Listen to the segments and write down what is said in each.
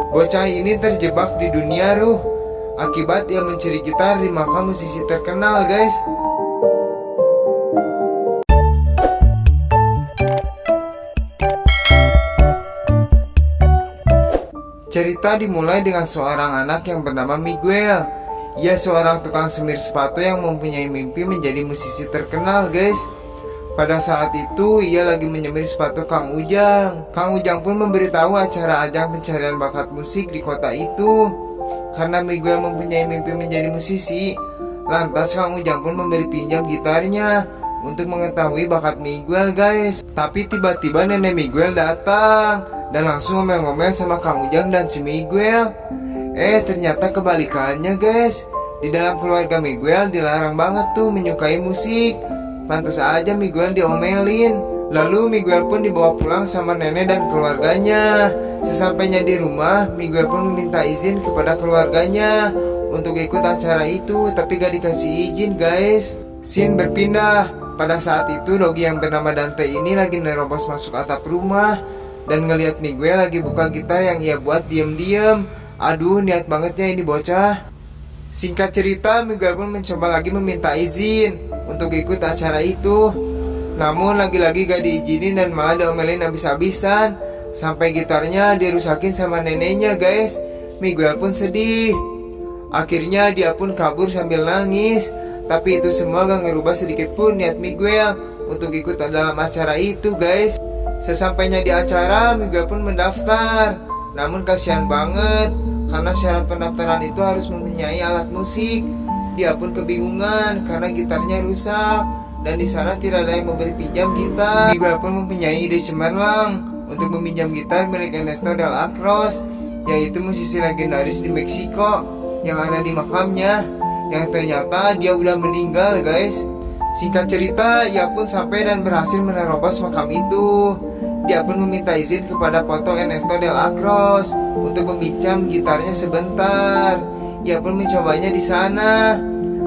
Bocah ini terjebak di dunia ruh akibat ia mencuri gitar di makam musisi terkenal, guys. Cerita dimulai dengan seorang anak yang bernama Miguel. Ia seorang tukang semir sepatu yang mempunyai mimpi menjadi musisi terkenal, guys. Pada saat itu ia lagi menyemir sepatu Kang Ujang. Kang Ujang pun memberitahu acara ajang pencarian bakat musik di kota itu. Karena Miguel mempunyai mimpi menjadi musisi, lantas Kang Ujang pun memberi pinjam gitarnya untuk mengetahui bakat Miguel, guys. Tapi tiba-tiba nenek Miguel datang dan langsung ngomel-ngomel sama Kang Ujang dan si Miguel. Ternyata kebalikannya, guys. Di dalam keluarga Miguel dilarang banget tuh menyukai musik. Pantas aja Miguel diomelin. Lalu Miguel pun dibawa pulang sama nenek dan keluarganya. Sesampainya di rumah, Miguel pun meminta izin kepada keluarganya untuk ikut acara itu, tapi gak dikasih izin, guys. Scene berpindah. Pada saat itu Dogi yang bernama Dante ini lagi nerobos masuk atap rumah dan ngelihat Miguel lagi buka gitar yang ia buat diam-diam. Aduh, niat banget ya ini bocah. Singkat cerita, Miguel pun mencoba lagi meminta izin untuk ikut acara itu. Namun lagi-lagi gak diizinin dan malah diomelin habis-habisan. Sampai gitarnya dirusakin sama neneknya, guys. Miguel pun sedih. Akhirnya dia pun kabur sambil nangis. Tapi itu semua gak ngerubah sedikit pun niat Miguel untuk ikut dalam acara itu, guys. Sesampainya di acara, Miguel pun mendaftar. Namun kasihan banget karena syarat pendaftaran itu harus mempunyai alat musik. Dia pun kebingungan karena gitarnya rusak dan di sana tidak ada yang memberi pinjam gitar. Miguel pun mempunyai ide cemerlang untuk meminjam gitar milik Ernesto del Acros, yaitu musisi legendaris di Meksiko yang ada di makamnya, yang ternyata dia udah meninggal, guys. Singkat cerita, ia pun sampai dan berhasil menerobos makam itu. Dia pun meminta izin kepada foto Ernesto del Acros untuk meminjam gitarnya sebentar. Ia pun mencobanya di sana.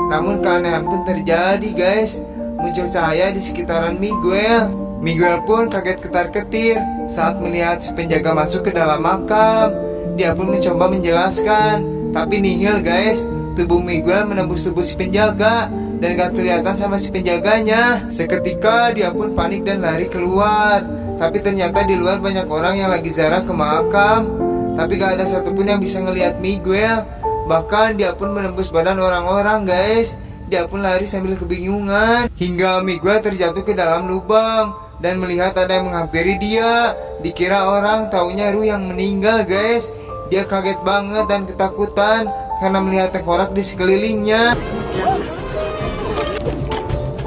Namun keanehan pun terjadi, guys. Muncul cahaya di sekitaran Miguel. Miguel pun kaget ketar-ketir saat melihat si penjaga masuk ke dalam makam. Dia pun mencoba menjelaskan, tapi nihil, guys. Tubuh Miguel menembus tubuh si penjaga dan gak kelihatan sama si penjaganya. Seketika dia pun panik dan lari keluar. Tapi ternyata di luar banyak orang yang lagi ziarah ke makam. Tapi gak ada satupun yang bisa ngelihat Miguel. Bahkan dia pun menembus badan orang-orang, guys. Dia pun lari sambil kebingungan hingga Miguel terjatuh ke dalam lubang dan melihat ada yang menghampiri dia. Dikira orang, taunya ruh yang meninggal, guys. Dia kaget banget dan ketakutan karena melihat tengkorak di sekelilingnya.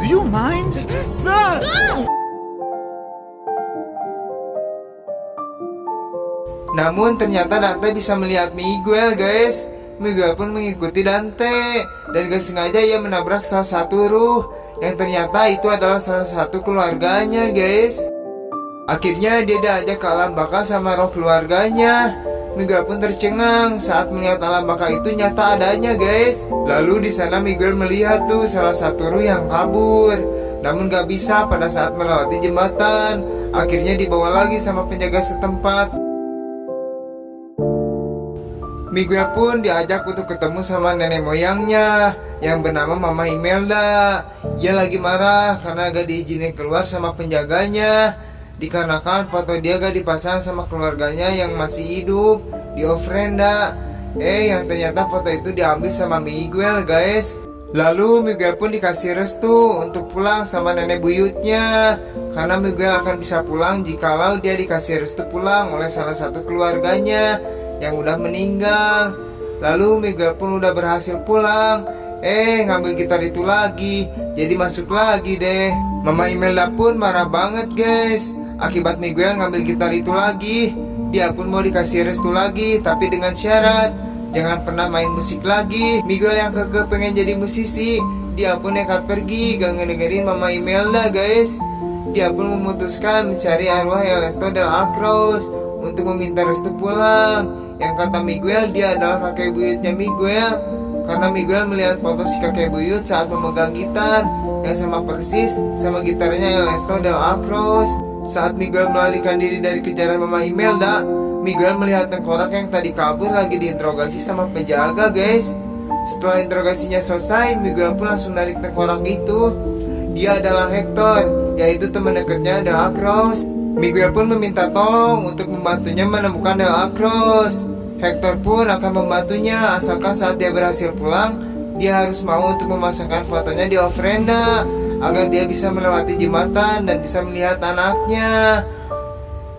Do you mind? Namun ternyata Dante bisa melihat Miguel, guys. Miguel pun mengikuti Dante dan gak sengaja ia menabrak salah satu ruh yang ternyata itu adalah salah satu keluarganya, guys. Akhirnya dia diajak ke alam baka sama roh keluarganya. Miguel pun tercengang saat melihat alam baka itu nyata adanya, guys. Lalu di sana Miguel melihat tuh salah satu ruh yang kabur. Namun gak bisa pada saat melewati jembatan. Akhirnya dibawa lagi sama penjaga setempat. Miguel pun diajak untuk ketemu sama nenek moyangnya yang bernama Mama Imelda. Ia lagi marah karena gak diizinin keluar sama penjaganya, dikarenakan foto dia gak dipasang sama keluarganya yang masih hidup di ofrenda. Yang ternyata foto itu diambil sama Miguel, guys. Lalu Miguel pun dikasih restu untuk pulang sama nenek buyutnya, karena Miguel akan bisa pulang jikalau dia dikasih restu pulang oleh salah satu keluarganya yang udah meninggal. Lalu Miguel pun udah berhasil pulang. Ngambil gitar itu lagi, jadi masuk lagi deh. Mama Imelda pun marah banget, guys, akibat Miguel ngambil gitar itu lagi. Dia pun mau dikasih restu lagi, tapi dengan syarat jangan pernah main musik lagi. Miguel yang kekeh pengen jadi musisi, dia pun nekat pergi, gak ngedengerin Mama Imelda, guys. Dia pun memutuskan mencari arwah Ernesto del Acros untuk meminta restu pulang. Yang kata Miguel, dia adalah kakek buyutnya Miguel, karena Miguel melihat foto si kakek buyut saat memegang gitar yang sama persis sama gitarnya Ernesto del Acros. Saat Miguel melarikan diri dari kejaran Mama Imelda, Miguel melihat tengkorak yang tadi kabur lagi diinterogasi sama penjaga, guys. Setelah interogasinya selesai, Miguel pun langsung narik tengkorak itu. Dia adalah Hector, yaitu teman dekatnya Delacroix. Miguel pun meminta tolong untuk membantunya menemukan Delacroix. Hector pun akan membantunya asalkan saat dia berhasil pulang, dia harus mau untuk memasangkan fotonya di ofrenda agar dia bisa melewati jembatan dan bisa melihat anaknya.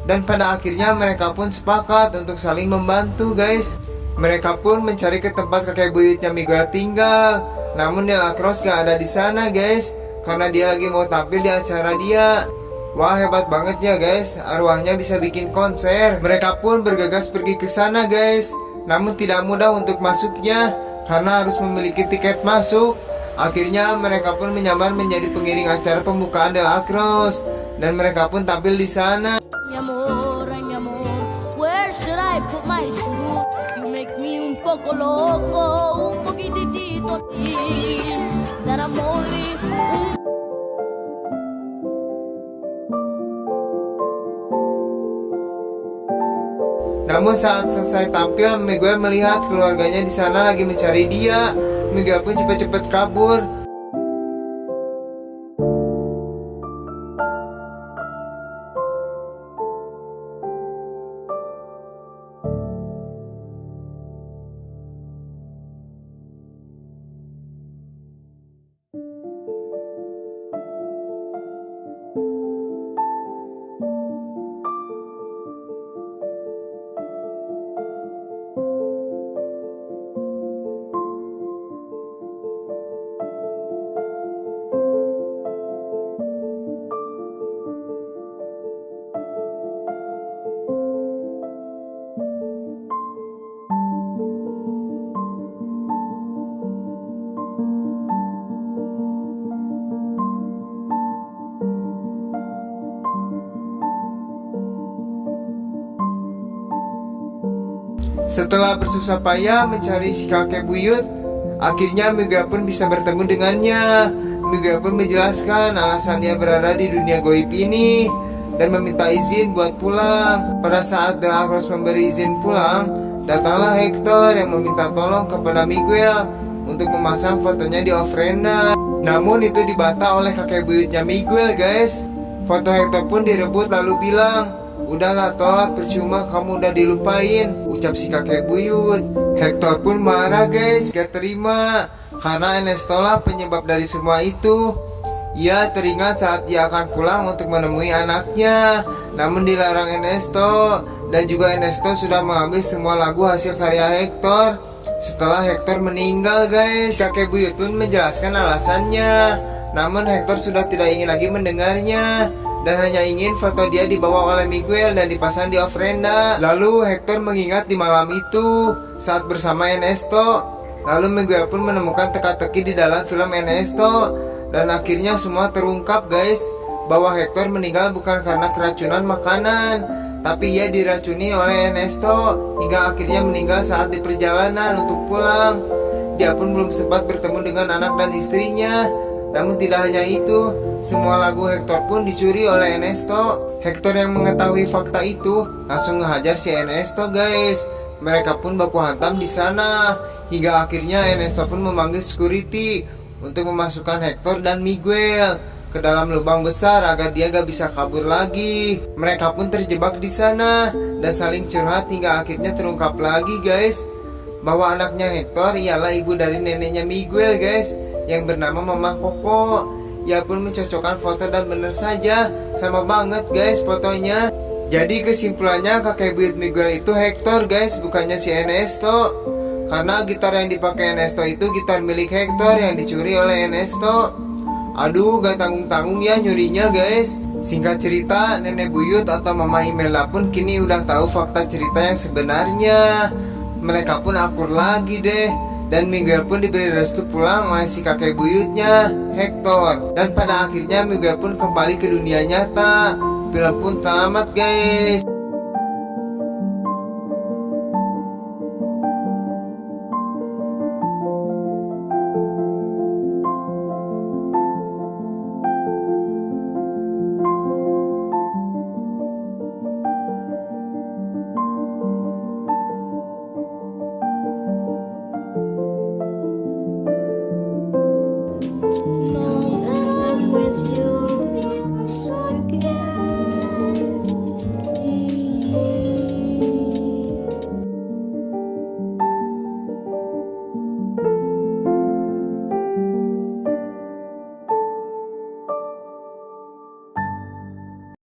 Dan pada akhirnya mereka pun sepakat untuk saling membantu, guys. Mereka pun mencari ke tempat kakek buyutnya Miguel tinggal. Namun Delacroix gak ada di sana, guys, karena dia lagi mau tampil di acara dia. Wah, hebat banget ya, guys. Arwahnya bisa bikin konser. Mereka pun bergegas pergi ke sana, guys. Namun tidak mudah untuk masuknya karena harus memiliki tiket masuk. Akhirnya mereka pun menyamar menjadi pengiring acara pembukaan Delacroix dan mereka pun tampil di sana. Mi amor, ay mi amor, where should I put my shoes? You make me un poco loco, un poquitito that I'm only un... Namun saat selesai tampil, Miguel melihat keluarganya di sana lagi mencari dia. Miguel pun cepat-cepat kabur. Setelah bersusah payah mencari si kakek buyut, akhirnya Miguel pun bisa bertemu dengannya. Miguel pun menjelaskan alasan dia berada di dunia goib ini dan meminta izin buat pulang. Pada saat Delacroix memberi izin pulang, datanglah Hector yang meminta tolong kepada Miguel untuk memasang fotonya di ofrenda. Namun itu dibantah oleh kakek buyutnya Miguel, guys. Foto Hector pun direbut lalu bilang, "Udahlah toh, percuma kamu udah dilupain," ucap si kakek buyut. Hector pun marah, guys, gak terima karena Ernesto lah penyebab dari semua itu. Ia teringat saat ia akan pulang untuk menemui anaknya, namun dilarang Ernesto. Dan juga Ernesto sudah mengambil semua lagu hasil karya Hector setelah Hector meninggal, guys. Kakek buyut pun menjelaskan alasannya, namun Hector sudah tidak ingin lagi mendengarnya dan hanya ingin foto dia dibawa oleh Miguel dan dipasang di ofrenda. Lalu Hector mengingat di malam itu saat bersama Ernesto. Lalu Miguel pun menemukan teka-teki di dalam film Ernesto dan akhirnya semua terungkap, guys, bahwa Hector meninggal bukan karena keracunan makanan, tapi ia diracuni oleh Ernesto hingga akhirnya meninggal saat di perjalanan untuk pulang. Dia pun belum sempat bertemu dengan anak dan istrinya. Namun tidak hanya itu, semua lagu Hector pun dicuri oleh Ernesto. Hector yang mengetahui fakta itu langsung ngehajar si Ernesto, guys. Mereka pun baku hantam di sana hingga akhirnya Ernesto pun memanggil security untuk memasukkan Hector dan Miguel ke dalam lubang besar agar dia gak bisa kabur lagi. Mereka pun terjebak di sana dan saling curhat hingga akhirnya terungkap lagi, guys, bahwa anaknya Hector ialah ibu dari neneknya Miguel, guys, yang bernama Mama Koko. Ia pun mencocokkan foto dan bener saja sama banget, guys, fotonya. Jadi kesimpulannya kakek buyut Miguel itu Hector, guys, bukannya si Ernesto. Karena gitar yang dipakai Ernesto itu gitar milik Hector yang dicuri oleh Ernesto. Aduh, gak tanggung-tanggung ya nyurinya, guys. Singkat cerita, nenek buyut atau Mama Imelda pun kini udah tahu fakta cerita yang sebenarnya. Mereka pun akur lagi deh. Dan Miguel pun diberi restu pulang oleh si kakek buyutnya, Hector. Dan pada akhirnya Miguel pun kembali ke dunia nyata. Film pun tamat, guys.